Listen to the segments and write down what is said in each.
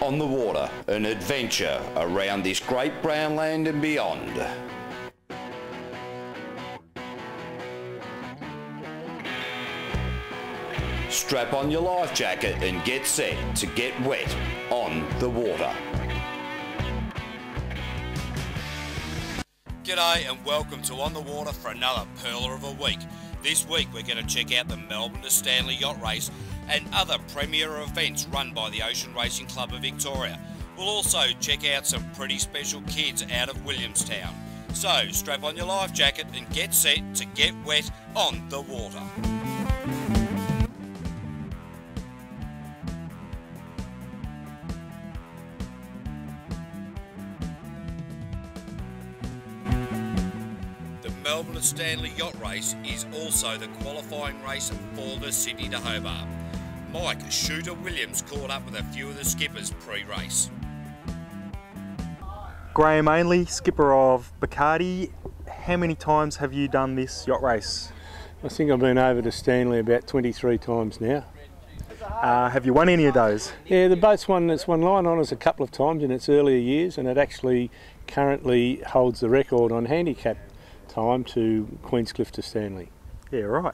On the water, an adventure around this great brown land and beyond. Strap on your life jacket and get set to get wet on the water. G'day and welcome to On the Water for another pearler of a week. This week we're going to check out the Melbourne to Stanley Yacht Race and other premier events run by the Ocean Racing Club of Victoria. We'll also check out some pretty special kids out of Williamstown. So strap on your life jacket and get set to get wet on the water. The Melbourne to Stanley Yacht Race is also the qualifying race for the Sydney to Hobart. Mike Shooter Williams caught up with a few of the skippers pre-race. Graham Ainley, skipper of Bacardi. How many times have you done this yacht race? I think I've been over to Stanley about 23 times now. Have you won any of those? Yeah, the boat's won line honours a couple of times in its earlier years, and it actually currently holds the record on handicap time to Queenscliff to Stanley. Yeah, right.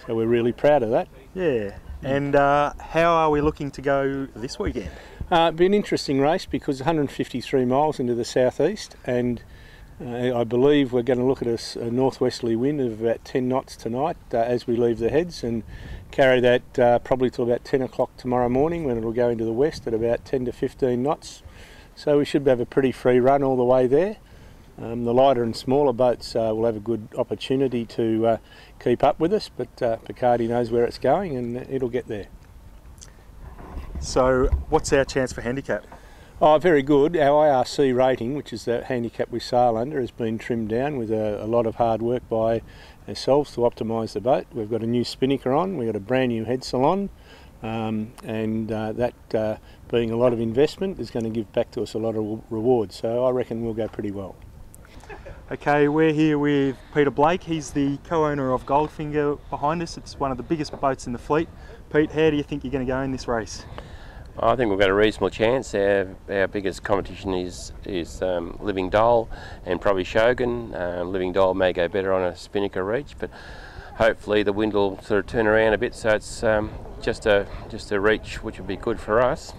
So we're really proud of that. Yeah. And how are we looking to go this weekend? It'll be an interesting race because 153 miles into the southeast, and I believe we're going to look at a northwesterly wind of about 10 knots tonight as we leave the heads, and carry that probably till about 10 o'clock tomorrow morning, when it'll go into the west at about 10 to 15 knots. So we should have a pretty free run all the way there. The lighter and smaller boats will have a good opportunity to keep up with us, but Bacardi knows where it's going and it'll get there. So what's our chance for handicap? Oh, very good. Our IRC rating, which is the handicap we sail under, has been trimmed down with a lot of hard work by ourselves to optimise the boat. We've got a new spinnaker on, we've got a brand new head salon, and that being a lot of investment is going to give back to us a lot of rewards. So I reckon we'll go pretty well. Okay, we're here with Peter Blake. He's the co-owner of Goldfinger behind us. It's one of the biggest boats in the fleet. Pete, how do you think you're going to go in this race? I think we've got a reasonable chance. Our biggest competition is Living Doll and probably Shogun. Living Doll may go better on a spinnaker reach, but hopefully the wind will sort of turn around a bit, so it's just a reach which would be good for us.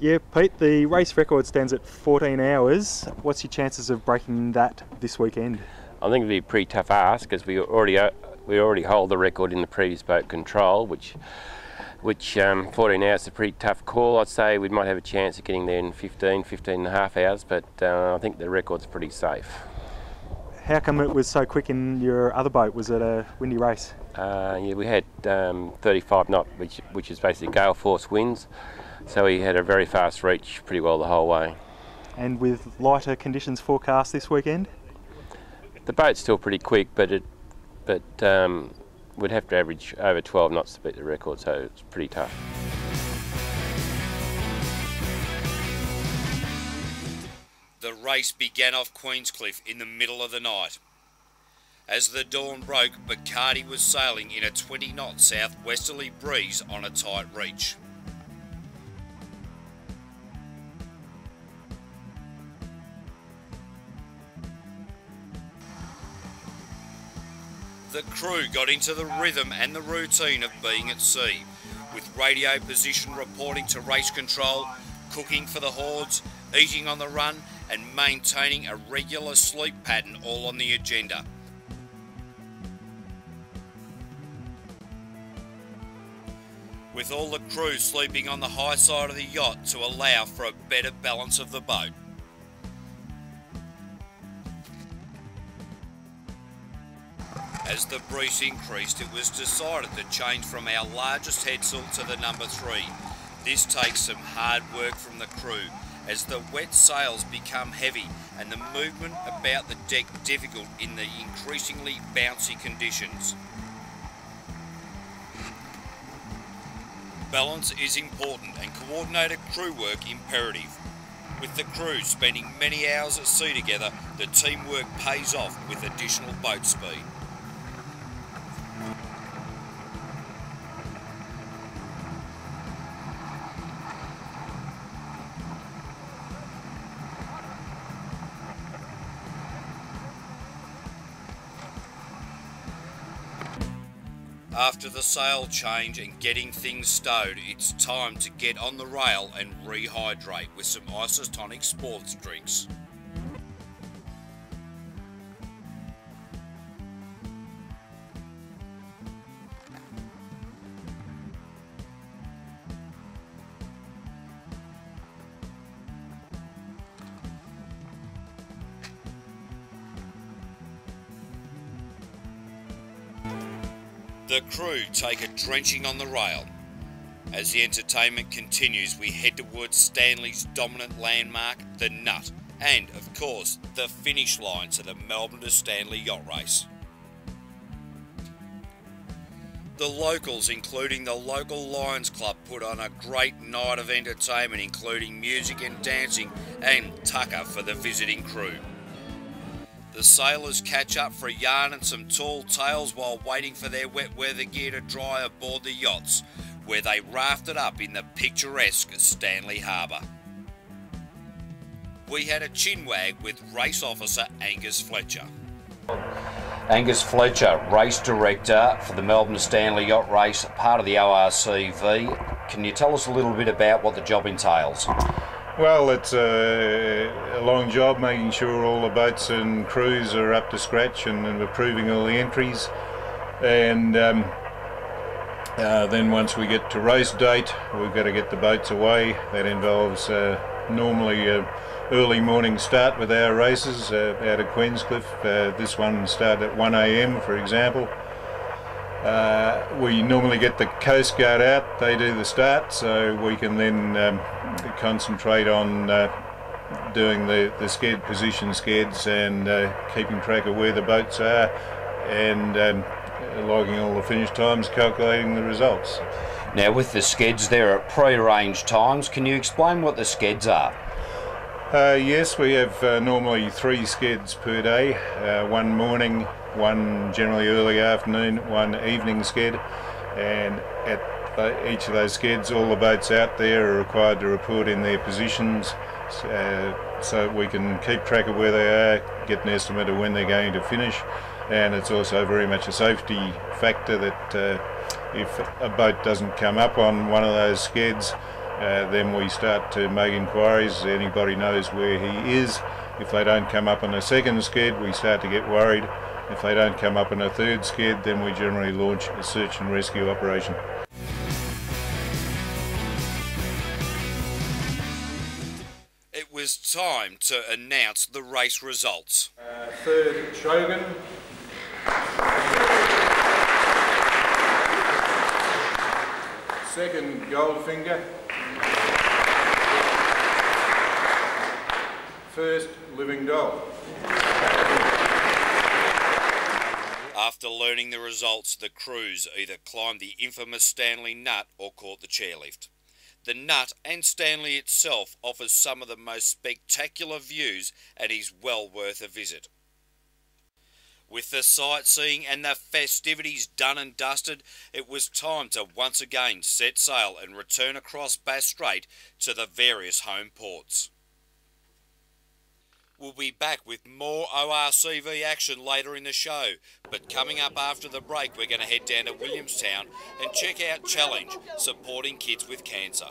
Yeah, Pete, the race record stands at 14 hours. What's your chances of breaking that this weekend? I think it'd be a pretty tough ask, because we already hold the record in the previous boat Control, which 14 hours is a pretty tough call. I'd say we might have a chance of getting there in 15 and a half hours, but I think the record's pretty safe. How come it was so quick in your other boat? Was it a windy race? Yeah, we had 35 knot, which is basically gale force winds. So we had a very fast reach pretty well the whole way. And with lighter conditions forecast this weekend? The boat's still pretty quick, but we'd have to average over 12 knots to beat the record, so it's pretty tough. The race began off Queenscliff in the middle of the night. As the dawn broke, Bacardi was sailing in a 20-knot southwesterly breeze on a tight reach. The crew got into the rhythm and the routine of being at sea, with radio position reporting to race control, cooking for the hordes, eating on the run and maintaining a regular sleep pattern all on the agenda. With all the crew sleeping on the high side of the yacht to allow for a better balance of the boat. As the breeze increased, it was decided to change from our largest headsail to the number 3. This takes some hard work from the crew, as the wet sails become heavy and the movement about the deck difficult in the increasingly bouncy conditions. Balance is important and coordinated crew work imperative. With the crew spending many hours at sea together, the teamwork pays off with additional boat speed. After the sail change and getting things stowed, it's time to get on the rail and rehydrate with some isotonic sports drinks. The crew take a drenching on the rail. As the entertainment continues, we head towards Stanley's dominant landmark, the Nut, and, of course, the finish line to the Melbourne to Stanley Yacht Race. The locals, including the local Lions Club, put on a great night of entertainment, including music and dancing and tucker for the visiting crew. The sailors catch up for a yarn and some tall tales while waiting for their wet weather gear to dry aboard the yachts, where they rafted up in the picturesque Stanley Harbour. We had a chinwag with race officer Angus Fletcher. Angus Fletcher, race director for the Melbourne to Stanley Yacht Race, part of the ORCV. Can you tell us a little bit about what the job entails? Well, it's a long job, making sure all the boats and crews are up to scratch and approving all the entries. And then once we get to race date, we've got to get the boats away. That involves normally an early morning start with our races out of Queenscliff. This one started at 1 AM, for example. We normally get the Coast Guard out, they do the start, so we can then concentrate on doing the position skeds and keeping track of where the boats are and logging all the finish times, calculating the results. Now with the skeds, there are pre-arranged times. Can you explain what the skeds are? Yes, we have normally 3 skeds per day, one morning, one generally early afternoon, one evening sked, and at each of those skeds all the boats out there are required to report in their positions so we can keep track of where they are, get an estimate of when they're going to finish, and it's also very much a safety factor that if a boat doesn't come up on one of those skeds, then we start to make inquiries. Anybody knows where he is. If they don't come up on a second sked, we start to get worried. If they don't come up on a third sked, then we generally launch a search and rescue operation. It was time to announce the race results. Third, Shogun. Second, Goldfinger. First, Living Doll. After learning the results, the crews either climbed the infamous Stanley Nut or caught the chairlift. The Nut and Stanley itself offers some of the most spectacular views and is well worth a visit. With the sightseeing and the festivities done and dusted, it was time to once again set sail and return across Bass Strait to the various home ports. We'll be back with more ORCV action later in the show, but coming up after the break we're going to head down to Williamstown and check out Challenge, supporting kids with cancer.